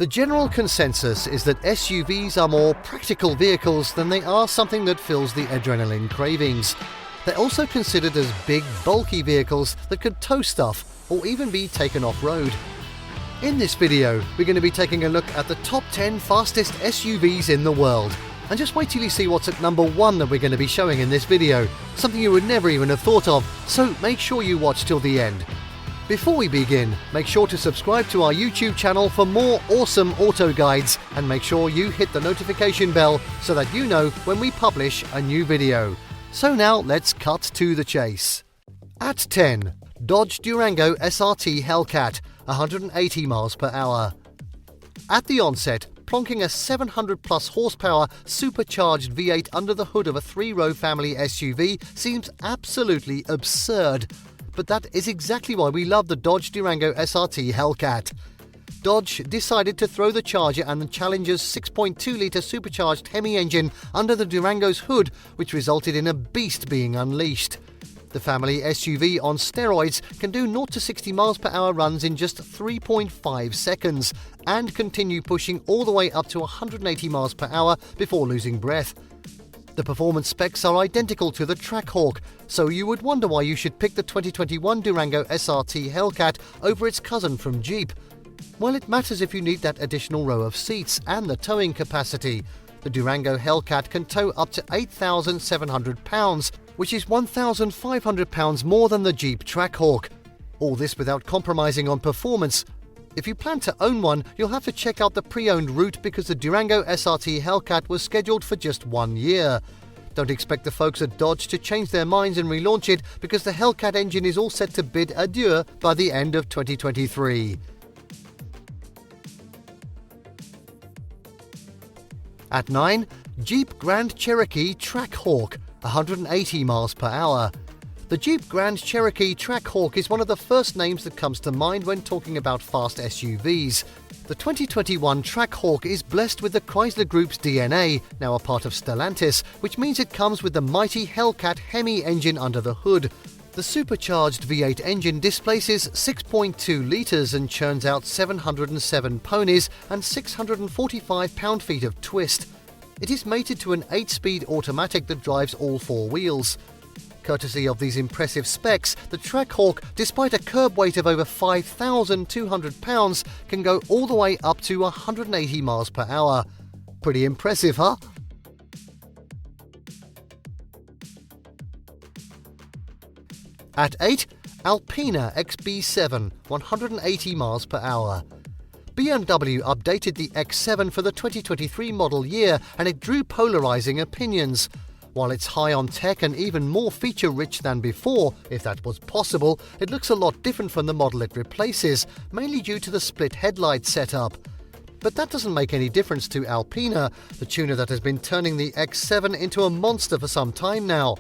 The general consensus is that SUVs are more practical vehicles than they are something that fills the adrenaline cravings. They're also considered as big, bulky vehicles that could tow stuff or even be taken off-road. In this video, we're going to be taking a look at the top 10 fastest SUVs in the world. And just wait till you see what's at number 1 that we're going to be showing in this video, something you would never even have thought of, so make sure you watch till the end. Before we begin, make sure to subscribe to our YouTube channel for more awesome auto guides and make sure you hit the notification bell so that you know when we publish a new video. So now let's cut to the chase. At 10, Dodge Durango SRT Hellcat, 180 miles per hour. At the onset, plonking a 700 plus horsepower supercharged V8 under the hood of a 3-row family SUV seems absolutely absurd. But that is exactly why we love the Dodge Durango SRT Hellcat. Dodge decided to throw the Charger and the Challenger's 6.2-litre supercharged Hemi engine under the Durango's hood, which resulted in a beast being unleashed. The family SUV on steroids can do 0 to 60 miles per hour runs in just 3.5 seconds and continue pushing all the way up to 180 miles per hour before losing breath. The performance specs are identical to the Trackhawk, so you would wonder why you should pick the 2021 Durango SRT Hellcat over its cousin from Jeep. Well, it matters if you need that additional row of seats and the towing capacity. The Durango Hellcat can tow up to 8,700 pounds, which is 1,500 pounds more than the Jeep Trackhawk. All this without compromising on performance. If you plan to own one, you'll have to check out the pre-owned route because the Durango SRT Hellcat was scheduled for just 1 year. Don't expect the folks at Dodge to change their minds and relaunch it because the Hellcat engine is all set to bid adieu by the end of 2023. At 9, Jeep Grand Cherokee Trackhawk, 180 miles per hour. The Jeep Grand Cherokee Trackhawk is one of the first names that comes to mind when talking about fast SUVs. The 2021 Trackhawk is blessed with the Chrysler Group's DNA, now a part of Stellantis, which means it comes with the mighty Hellcat Hemi engine under the hood. The supercharged V8 engine displaces 6.2 litres and churns out 707 ponies and 645 pound-feet of twist. It is mated to an 8-speed automatic that drives all 4 wheels. Courtesy of these impressive specs, the Trackhawk, despite a curb weight of over 5,200 pounds, can go all the way up to 180 miles per hour. Pretty impressive, huh? At 8, Alpina XB7, 180 miles per hour. BMW updated the X7 for the 2023 model year and it drew polarizing opinions. While it's high on tech and even more feature-rich than before, if that was possible, it looks a lot different from the model it replaces, mainly due to the split headlight setup. But that doesn't make any difference to Alpina, the tuner that has been turning the X7 into a monster for some time now.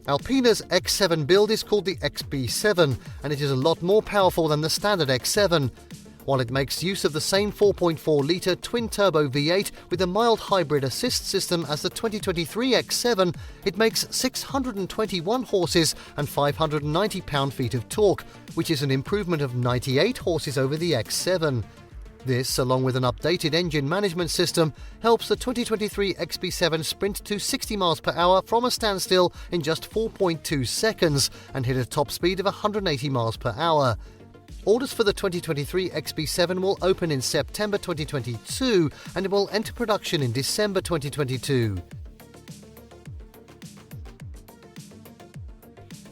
Alpina's X7 build is called the XB7, and it is a lot more powerful than the standard X7. While it makes use of the same 4.4-litre twin-turbo V8 with a mild hybrid assist system as the 2023 X7, it makes 621 horses and 590 pound-feet of torque, which is an improvement of 98 horses over the X7. This, along with an updated engine management system, helps the 2023 XB7 sprint to 60 miles per hour from a standstill in just 4.2 seconds and hit a top speed of 180 miles per hour. Orders for the 2023 XB7 will open in September 2022 and it will enter production in December 2022.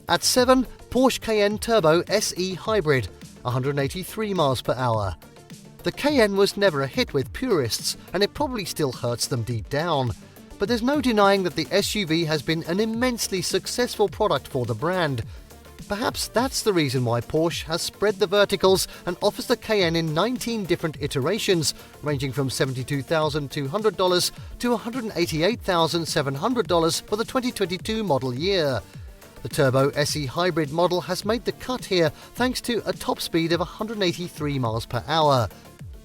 At 7, Porsche Cayenne Turbo SE Hybrid, 183 miles per hour. The Cayenne was never a hit with purists and it probably still hurts them deep down. But there's no denying that the SUV has been an immensely successful product for the brand. Perhaps that's the reason why Porsche has spread the verticals and offers the Cayenne in 19 different iterations, ranging from $72,200 to $188,700 for the 2022 model year. The Turbo SE Hybrid model has made the cut here thanks to a top speed of 183 miles per hour.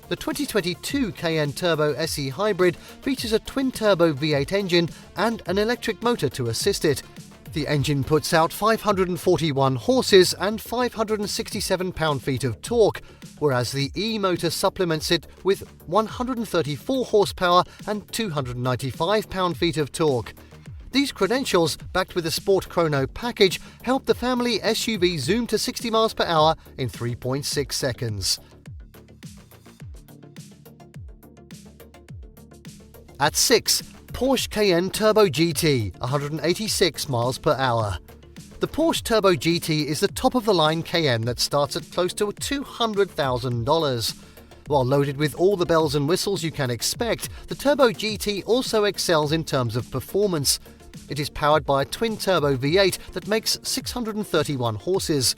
The 2022 Cayenne Turbo SE Hybrid features a twin-turbo V8 engine and an electric motor to assist it. The engine puts out 541 horses and 567 pound-feet of torque, whereas the E-motor supplements it with 134 horsepower and 295 pound-feet of torque. These credentials, backed with a Sport Chrono package, help the family SUV zoom to 60 miles per hour in 3.6 seconds. At 6, Porsche Cayenne Turbo GT, 186 miles per hour. The Porsche Turbo GT is the top-of-the-line Cayenne that starts at close to $200,000. While loaded with all the bells and whistles you can expect, the Turbo GT also excels in terms of performance. It is powered by a twin-turbo V8 that makes 631 horses.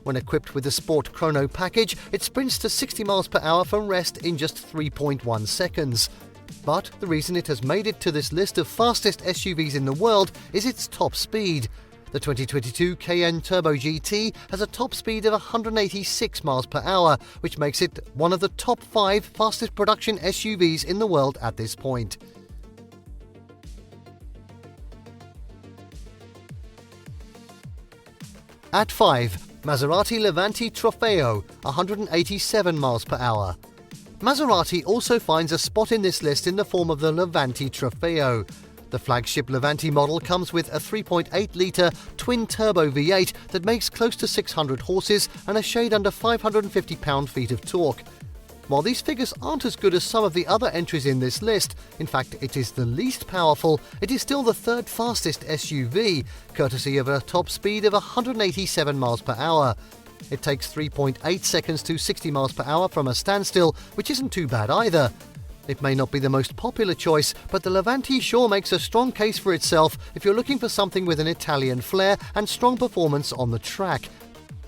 When equipped with the Sport Chrono package, it sprints to 60 miles per hour from rest in just 3.1 seconds. But the reason it has made it to this list of fastest SUVs in the world is its top speed. The 2022 Cayenne Turbo GT has a top speed of 186 miles per hour, which makes it one of the top 5 fastest production SUVs in the world at this point. At 5, Maserati Levante Trofeo, 187 miles per hour. Maserati also finds a spot in this list in the form of the Levante Trofeo. The flagship Levante model comes with a 3.8-litre twin-turbo V8 that makes close to 600 horses and a shade under 550 pound-feet of torque. While these figures aren't as good as some of the other entries in this list, in fact it is the least powerful, it is still the third fastest SUV, courtesy of a top speed of 187 miles per hour. It takes 3.8 seconds to 60 miles per hour from a standstill, which isn't too bad either. It may not be the most popular choice, but the Levante sure makes a strong case for itself if you're looking for something with an Italian flair and strong performance on the track.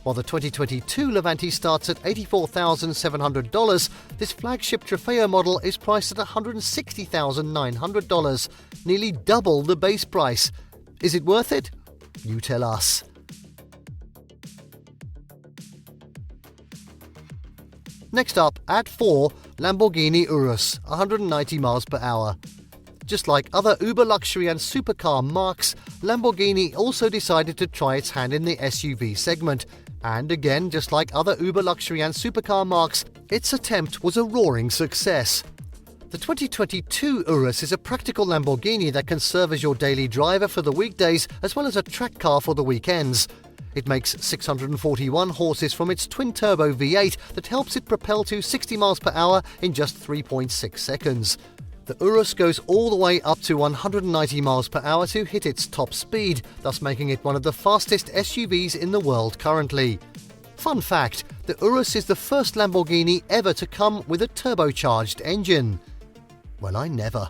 While the 2022 Levante starts at $84,700, this flagship Trofeo model is priced at $160,900, nearly double the base price. Is it worth it? You tell us. Next up, at 4, Lamborghini Urus, 190 miles per hour. Just like other uber luxury and supercar marques, Lamborghini also decided to try its hand in the SUV segment. And again, just like other uber luxury and supercar marques, its attempt was a roaring success. The 2022 Urus is a practical Lamborghini that can serve as your daily driver for the weekdays as well as a track car for the weekends. It makes 641 horses from its twin-turbo V8 that helps it propel to 60 miles per hour in just 3.6 seconds. The Urus goes all the way up to 190 miles per hour to hit its top speed, thus making it one of the fastest SUVs in the world currently. Fun fact, the Urus is the first Lamborghini ever to come with a turbocharged engine. Well, I never.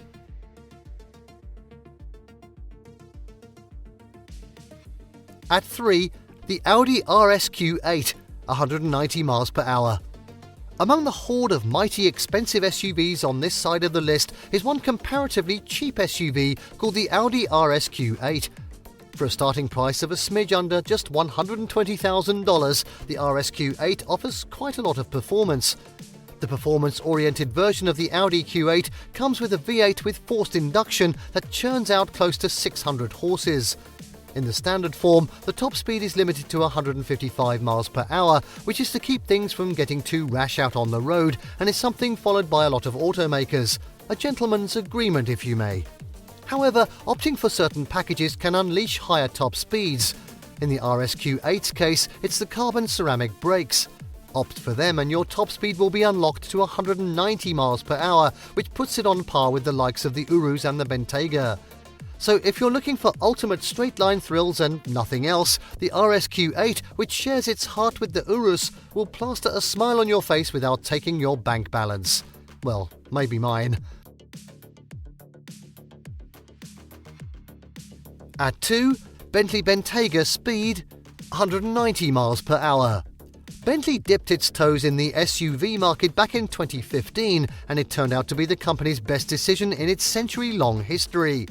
At 3, the Audi RSQ8, 190 miles per hour. Among the horde of mighty expensive SUVs on this side of the list is one comparatively cheap SUV called the Audi RSQ8. For a starting price of a smidge under just $120,000, the RSQ8 offers quite a lot of performance. The performance-oriented version of the Audi Q8 comes with a V8 with forced induction that churns out close to 600 horses. In the standard form, the top speed is limited to 155 miles per hour, which is to keep things from getting too rash out on the road, and is something followed by a lot of automakers. A gentleman's agreement, if you may. However, opting for certain packages can unleash higher top speeds. In the RSQ8's case, it's the carbon ceramic brakes. Opt for them and your top speed will be unlocked to 190 miles per hour, which puts it on par with the likes of the Urus and the Bentayga. So if you're looking for ultimate straight-line thrills and nothing else, the RSQ8, which shares its heart with the Urus, will plaster a smile on your face without taking your bank balance. Well, maybe mine. At 2, Bentley Bentayga speed, 190 miles per hour. Bentley dipped its toes in the SUV market back in 2015, and it turned out to be the company's best decision in its century-long history.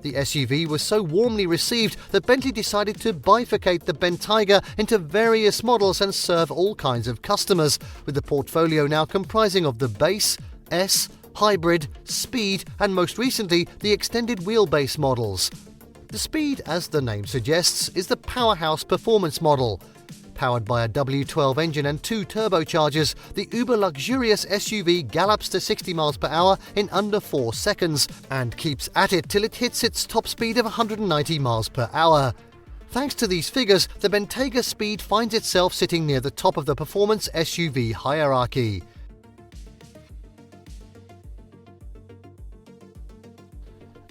The SUV was so warmly received that Bentley decided to bifurcate the Bentayga into various models and serve all kinds of customers, with the portfolio now comprising of the base, S, hybrid, speed, and most recently the extended wheelbase models. The Speed, as the name suggests, is the powerhouse performance model. Powered by a W12 engine and 2 turbochargers, the uber-luxurious SUV gallops to 60 miles per hour in under 4 seconds and keeps at it till it hits its top speed of 190 miles per hour. Thanks to these figures, the Bentayga Speed finds itself sitting near the top of the performance SUV hierarchy.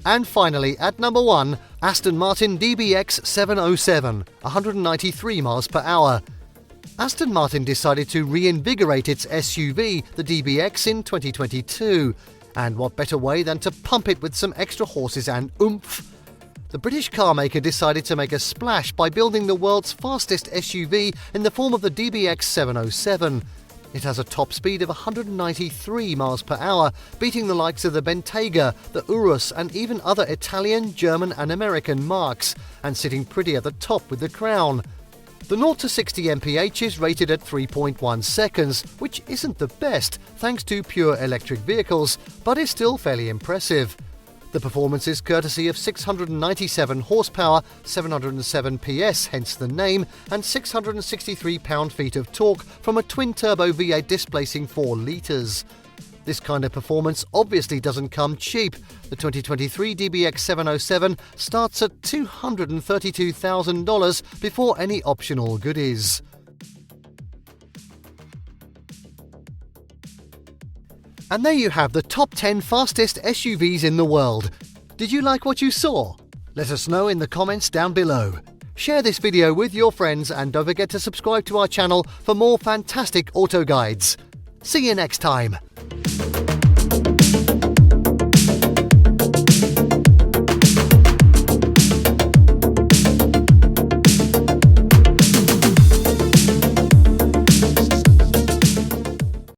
And finally, at number 1, Aston Martin DBX707, 193 miles per hour. Aston Martin decided to reinvigorate its SUV, the DBX, in 2022. And what better way than to pump it with some extra horses and oomph? The British carmaker decided to make a splash by building the world's fastest SUV in the form of the DBX707. It has a top speed of 193 miles per hour, beating the likes of the Bentayga, the Urus and even other Italian, German and American marques, and sitting pretty at the top with the crown. The 0 to 60 mph is rated at 3.1 seconds, which isn't the best thanks to pure electric vehicles, but is still fairly impressive. The performance is courtesy of 697 horsepower, 707 PS, hence the name, and 663 pound-feet of torque from a twin-turbo V8 displacing 4 litres. This kind of performance obviously doesn't come cheap. The 2023 DBX707 starts at $232,000 before any optional goodies. And there you have the top 10 fastest SUVs in the world. Did you like what you saw? Let us know in the comments down below. Share this video with your friends and don't forget to subscribe to our channel for more fantastic auto guides. See you next time.